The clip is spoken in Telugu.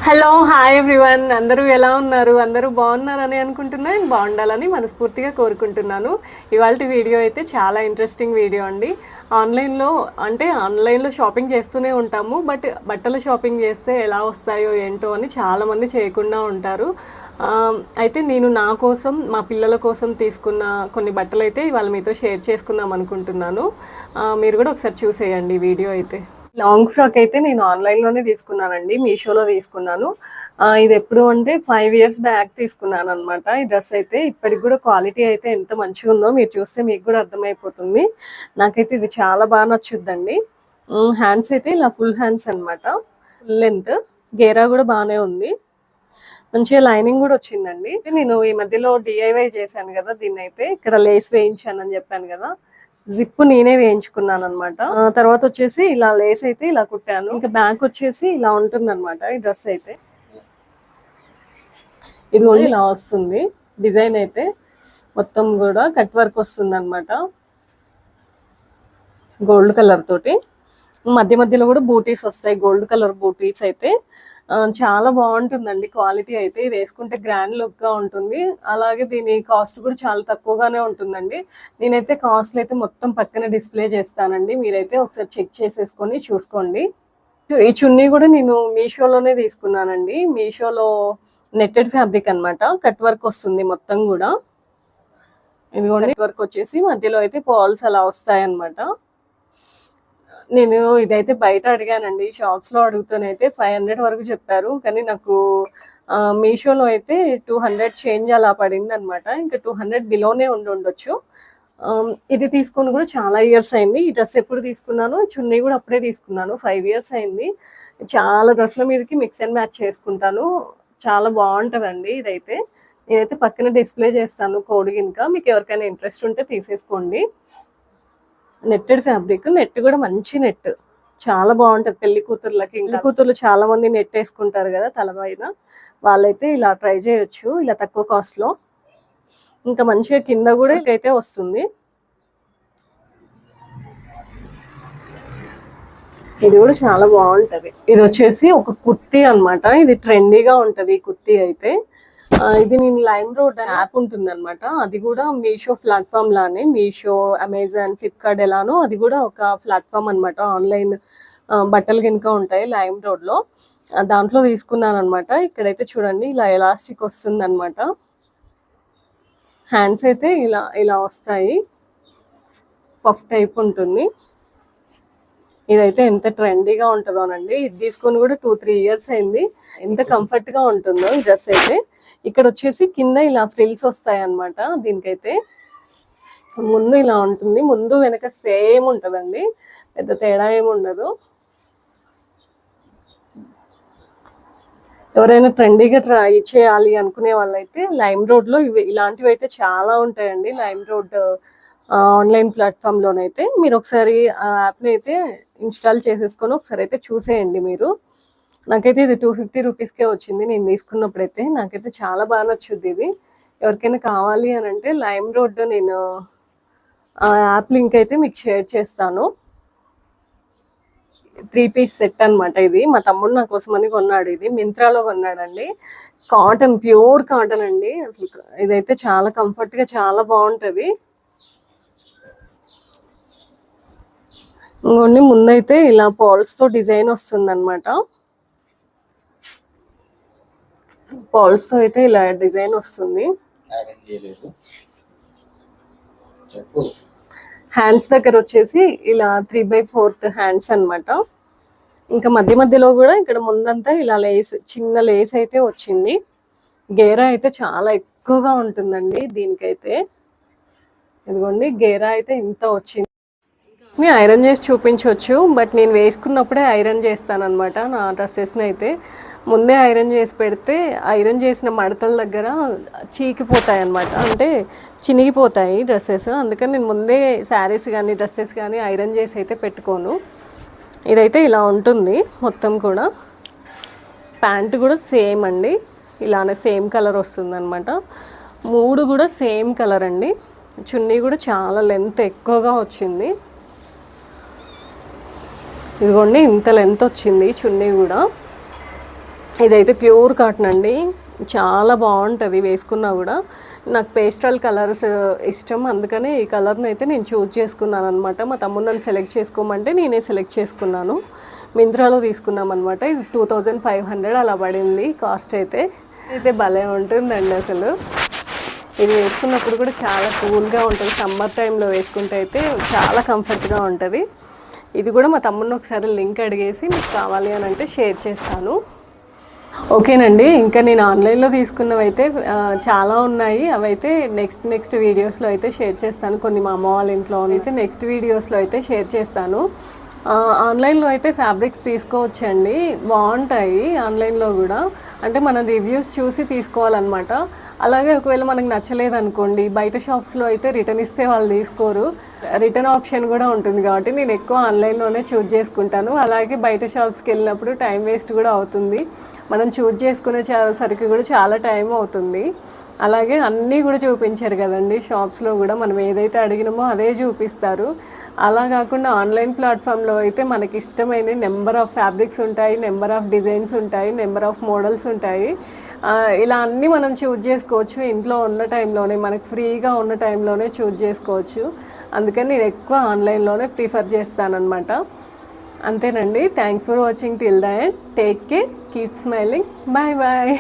హలో హాయ్ ఎవ్రీవన్, అందరూ ఎలా ఉన్నారు? అందరూ బాగున్నారని అనుకుంటున్నా. నేను బాగుండాలని మనస్ఫూర్తిగా కోరుకుంటున్నాను. ఇవాళ వీడియో అయితే చాలా ఇంట్రెస్టింగ్ వీడియో అండి. ఆన్లైన్లో షాపింగ్ చేస్తూనే ఉంటాము, బట్ బట్టల షాపింగ్ చేస్తే ఎలా వస్తాయో ఏంటో అని చాలామంది చేయకుండా ఉంటారు. అయితే నేను నా కోసం, మా పిల్లల కోసం తీసుకున్న కొన్ని బట్టలు అయితే ఇవాళ మీతో షేర్ చేసుకుందాం అనుకుంటున్నాను. మీరు కూడా ఒకసారి చూసేయండి వీడియో అయితే. లాంగ్ ఫ్రాక్ అయితే నేను ఆన్లైన్లోనే తీసుకున్నానండి, మీషోలో తీసుకున్నాను. ఇది ఎప్పుడు అంటే 5 years బ్యాక్ తీసుకున్నాను అనమాట. ఈ డ్రెస్ అయితే ఇప్పటికి కూడా క్వాలిటీ అయితే ఎంత మంచిగా ఉందో మీరు చూస్తే మీకు కూడా అర్థమైపోతుంది. నాకైతే ఇది చాలా బాగా నచ్చుద్దండి. హ్యాండ్స్ అయితే ఇలా ఫుల్ హ్యాండ్స్ అనమాట, ఫుల్ లెంత్. గేరా కూడా బాగానే ఉంది, మంచిగా లైనింగ్ కూడా వచ్చిందండి. నేను ఈ మధ్యలో డిఐవై చేశాను కదా, దీన్ని అయితే ఇక్కడ లేస్ వేయించాను అని చెప్పాను కదా, జిప్ నేనే వేయించుకున్నాను అనమాట. తర్వాత వచ్చేసి ఇలా లేస్ అయితే ఇలా కుట్టాను. ఇంకా బ్యాక్ వచ్చేసి ఇలా ఉంటుంది అనమాట. ఈ డ్రెస్ అయితే ఇది కూడా ఇలా వస్తుంది. డిజైన్ అయితే మొత్తం కూడా కట్ వర్క్ వస్తుంది అనమాట, గోల్డ్ కలర్ తోటి. మధ్య మధ్యలో కూడా బూటీస్ వస్తాయి, గోల్డ్ కలర్ బూటీస్ అయితే. చాలా బాగుంటుందండి క్వాలిటీ అయితే. ఇది వేసుకుంటే గ్రాండ్ లుక్గా ఉంటుంది. అలాగే దీని కాస్ట్ కూడా చాలా తక్కువగానే ఉంటుందండి. నేనైతే కాస్ట్లు అయితే మొత్తం పక్కన డిస్ప్లే చేస్తానండి, మీరైతే ఒకసారి చెక్ చేసేసుకొని చూసుకోండి. ఈ చున్నీ కూడా నేను మీషోలోనే తీసుకున్నానండి. మీషోలో నెట్టెడ్ ఫ్యాబ్రిక్ అనమాట, కట్ వర్క్ వస్తుంది మొత్తం కూడా. ఇది కూడా నెట్ వర్క్ వచ్చేసి మధ్యలో అయితే పాల్స్ అలా వస్తాయన్నమాట. నేను ఇదైతే బయట అడిగానండి, షాప్స్లో అడుగుతానైతే 500 వరకు చెప్పారు, కానీ నాకు మీషోలో అయితే 200 చేంజ్ అలా పడింది అనమాట. ఇంకా 200 బిలోనే ఉండొచ్చు. ఇది తీసుకొని కూడా చాలా ఇయర్స్ అయింది. ఈ డ్రెస్ ఎప్పుడు తీసుకున్నాను, చున్నీ కూడా అప్పుడే తీసుకున్నాను. 5 years అయింది. చాలా డ్రెస్ల మీదకి మిక్స్ అండ్ మ్యాచ్ చేసుకుంటాను, చాలా బాగుంటుందండి ఇదైతే. నేనైతే పక్కన డిస్ప్లే చేస్తాను కోడ్ గినక, మీకు ఎవరికైనా ఇంట్రెస్ట్ ఉంటే తీసేసుకోండి. నెట్టెడ్ ఫ్యాబ్రిక్, నెట్ కూడా మంచి నెట్, చాలా బాగుంటుంది పెళ్లి కూతుర్లకి. పెళ్లి కూతుర్లు చాలా మంది నెట్ వేసుకుంటారు కదా తల పైన, వాళ్ళైతే ఇలా ట్రై చేయొచ్చు, ఇలా తక్కువ కాస్ట్ లో. ఇంకా మంచిగా కింద కూడా అయితే వస్తుంది. ఇది కూడా చాలా బాగుంటది. ఇది వచ్చేసి ఒక కుర్తీ అనమాట, ఇది ట్రెండీగా ఉంటది ఈ కుర్తీ అయితే. ఇది నేను లైమ్ రోడ్ యాప్ ఉంటుంది అనమాట, అది కూడా మీషో ప్లాట్ఫామ్ లానే. మీషో, అమెజాన్, ఫ్లిప్కార్ట్ ఎలానో అది కూడా ఒక ప్లాట్ఫామ్ అనమాట. ఆన్లైన్ బట్టలు కనుక ఉంటాయి లైమ్ రోడ్లో, దాంట్లో తీసుకున్నాను అనమాట. ఇక్కడైతే చూడండి ఇలా ఎలాస్టిక్ వస్తుంది అనమాట. హ్యాండ్స్ అయితే ఇలా ఇలా వస్తాయి, పఫ్ టైప్ ఉంటుంది. ఇదైతే ఎంత ట్రెండీగా ఉంటుందోనండి. ఇది తీసుకొని కూడా 2-3 years అయింది. ఎంత కంఫర్ట్గా ఉంటుందో ఈ డ్రెస్ అయితే. ఇక్కడ వచ్చేసి కింద ఇలా ఫ్రిల్స్ వస్తాయి అన్నమాట. దీనికైతే ముందు ఇలా ఉంటుంది, ముందు వెనక సేమ్ ఉంటుందండి, పెద్ద తేడా ఏమి ఉండదు. ఎవరైనా ట్రెండీగా ట్రై చేయాలి అనుకునే వాళ్ళైతే లైమ్ రోడ్లో ఇలాంటివి అయితే చాలా ఉంటాయండి. లైమ్ రోడ్ ఆన్లైన్ ప్లాట్ఫామ్లోనైతే మీరు ఒకసారి ఆ యాప్ని అయితే ఇన్స్టాల్ చేసేసుకొని ఒకసారి అయితే చూసేయండి మీరు. నాకైతే ఇది 250 రూపీస్కే వచ్చింది నేను తీసుకున్నప్పుడైతే. నాకైతే చాలా బాగా నచ్చుద్ది ఇది. ఎవరికైనా కావాలి అని అంటే లైమ్ రోడ్, నేను ఆ యాప్ లింక్ అయితే మీకు షేర్ చేస్తాను. 3 piece సెట్ అనమాట ఇది. మా తమ్ముడు నా కోసమని కొన్నాడు, ఇది మింత్రాలో కొన్నాడండి. కాటన్, ప్యూర్ కాటన్ అండి. అసలు ఇదైతే చాలా కంఫర్ట్గా చాలా బాగుంటుంది. ఇంకొన్ని ముందైతే ఇలా పాల్స్తో డిజైన్ వస్తుంది అనమాట. పాల్స్తో అయితే ఇలా డిజైన్ వస్తుంది. హ్యాండ్స్ దగ్గర వచ్చేసి ఇలా 3/4 హ్యాండ్స్ అనమాట. ఇంకా మధ్య మధ్యలో కూడా ఇక్కడ ముందంతా ఇలా లేస్, చిన్న లేస్ అయితే వచ్చింది. గేరా అయితే చాలా ఎక్కువగా ఉంటుందండి దీనికైతే. ఇదిగోండి గేరా అయితే ఇంత వచ్చింది. ఐరన్ చేసి చూపించవచ్చు, బట్ నేను వేసుకున్నప్పుడే ఐరన్ చేస్తాను అనమాట నా డ్రెస్సెస్ని అయితే. ముందే ఐరన్ చేసి పెడితే ఐరన్ చేసిన మడతల దగ్గర చీకిపోతాయి అన్నమాట, అంటే చినిగిపోతాయి డ్రెస్సెస్. అందుకని నేను ముందే శారీస్ కానీ డ్రెస్సెస్ కానీ ఐరన్ చేసి అయితే పెట్టుకోను. ఇదైతే ఇలా ఉంటుంది మొత్తం కూడా. ప్యాంట్ కూడా సేమ్ అండి, ఇలానే సేమ్ కలర్ వస్తుంది అనమాట. 3 కూడా సేమ్ కలర్ అండి. చున్నీ కూడా చాలా లెంత్ ఎక్కువగా వచ్చింది. ఇదిగోండి ఇంత లెంత్ వచ్చింది చున్నీ కూడా. ఇదైతే ప్యూర్ కాటన్ అండి, చాలా బాగుంటుంది వేసుకున్నా కూడా. నాకు పేస్టల్ కలర్స్ ఇష్టం, అందుకని ఈ కలర్ని అయితే నేను చూజ్ చేసుకున్నాను అనమాట. మా తమ్ముడు నన్ను సెలెక్ట్ చేసుకోమంటే నేనే సెలెక్ట్ చేసుకున్నాను. మింత్రాలో తీసుకున్నాం అనమాట. ఇది 2500 అలా పడింది కాస్ట్ అయితే. భలే ఉంటుందండి అసలు. ఇది వేసుకున్నప్పుడు కూడా చాలా కూల్గా ఉంటుంది. సమ్మర్ టైంలో వేసుకుంటే అయితే చాలా కంఫర్ట్గా ఉంటుంది. ఇది కూడా మా తమ్ముడిని ఒకసారి లింక్ అడిగేసి మీకు కావాలి అని అంటే షేర్ చేస్తాను. ఓకేనండి, ఇంకా నేను ఆన్లైన్లో తీసుకున్నవి అయితే చాలా ఉన్నాయి. అవైతే నెక్స్ట్ వీడియోస్లో అయితే షేర్ చేస్తాను. కొన్ని మా అమ్మ వాళ్ళ ఇంట్లో అయితే నెక్స్ట్ వీడియోస్లో అయితే షేర్ చేస్తాను. ఆన్లైన్లో అయితే ఫ్యాబ్రిక్స్ తీసుకోవచ్చండి, బాగుంటాయి ఆన్లైన్లో కూడా. అంటే మనం రివ్యూస్ చూసి తీసుకోవాలన్నమాట. అలాగే ఒకవేళ మనకు నచ్చలేదు అనుకోండి, బయట షాప్స్లో అయితే రిటర్న్ ఇస్తే వాళ్ళు తీసుకోరు. రిటర్న్ ఆప్షన్ కూడా ఉంటుంది కాబట్టి నేను ఎక్కువ ఆన్లైన్లోనే చూజ్ చేసుకుంటాను. అలాగే బయట షాప్స్కి వెళ్ళినప్పుడు టైం వేస్ట్ కూడా అవుతుంది. మనం చూజ్ చేసుకునే సరికి కూడా చాలా టైం అవుతుంది. అలాగే అన్నీ కూడా చూపించారు కదండి షాప్స్లో కూడా. మనం ఏదైతే అడిగినామో అదే చూపిస్తారు. అలా కాకుండా ఆన్లైన్ ప్లాట్ఫామ్లో అయితే మనకి ఇష్టమైన నెంబర్ ఆఫ్ ఫ్యాబ్రిక్స్ ఉంటాయి, నెంబర్ ఆఫ్ డిజైన్స్ ఉంటాయి, నెంబర్ ఆఫ్ మోడల్స్ ఉంటాయి. ఇలా అన్నీ మనం చూజ్ చేసుకోవచ్చు. ఇంట్లో ఉన్న టైంలోనే, మనకి ఫ్రీగా ఉన్న టైంలోనే చూజ్ చేసుకోవచ్చు. అందుకని నేను ఎక్కువ ఆన్లైన్లోనే ప్రిఫర్ చేస్తానన్నమాట. అంతేనండి. Thanks for watching till the end. Take care, keep smiling, bye bye.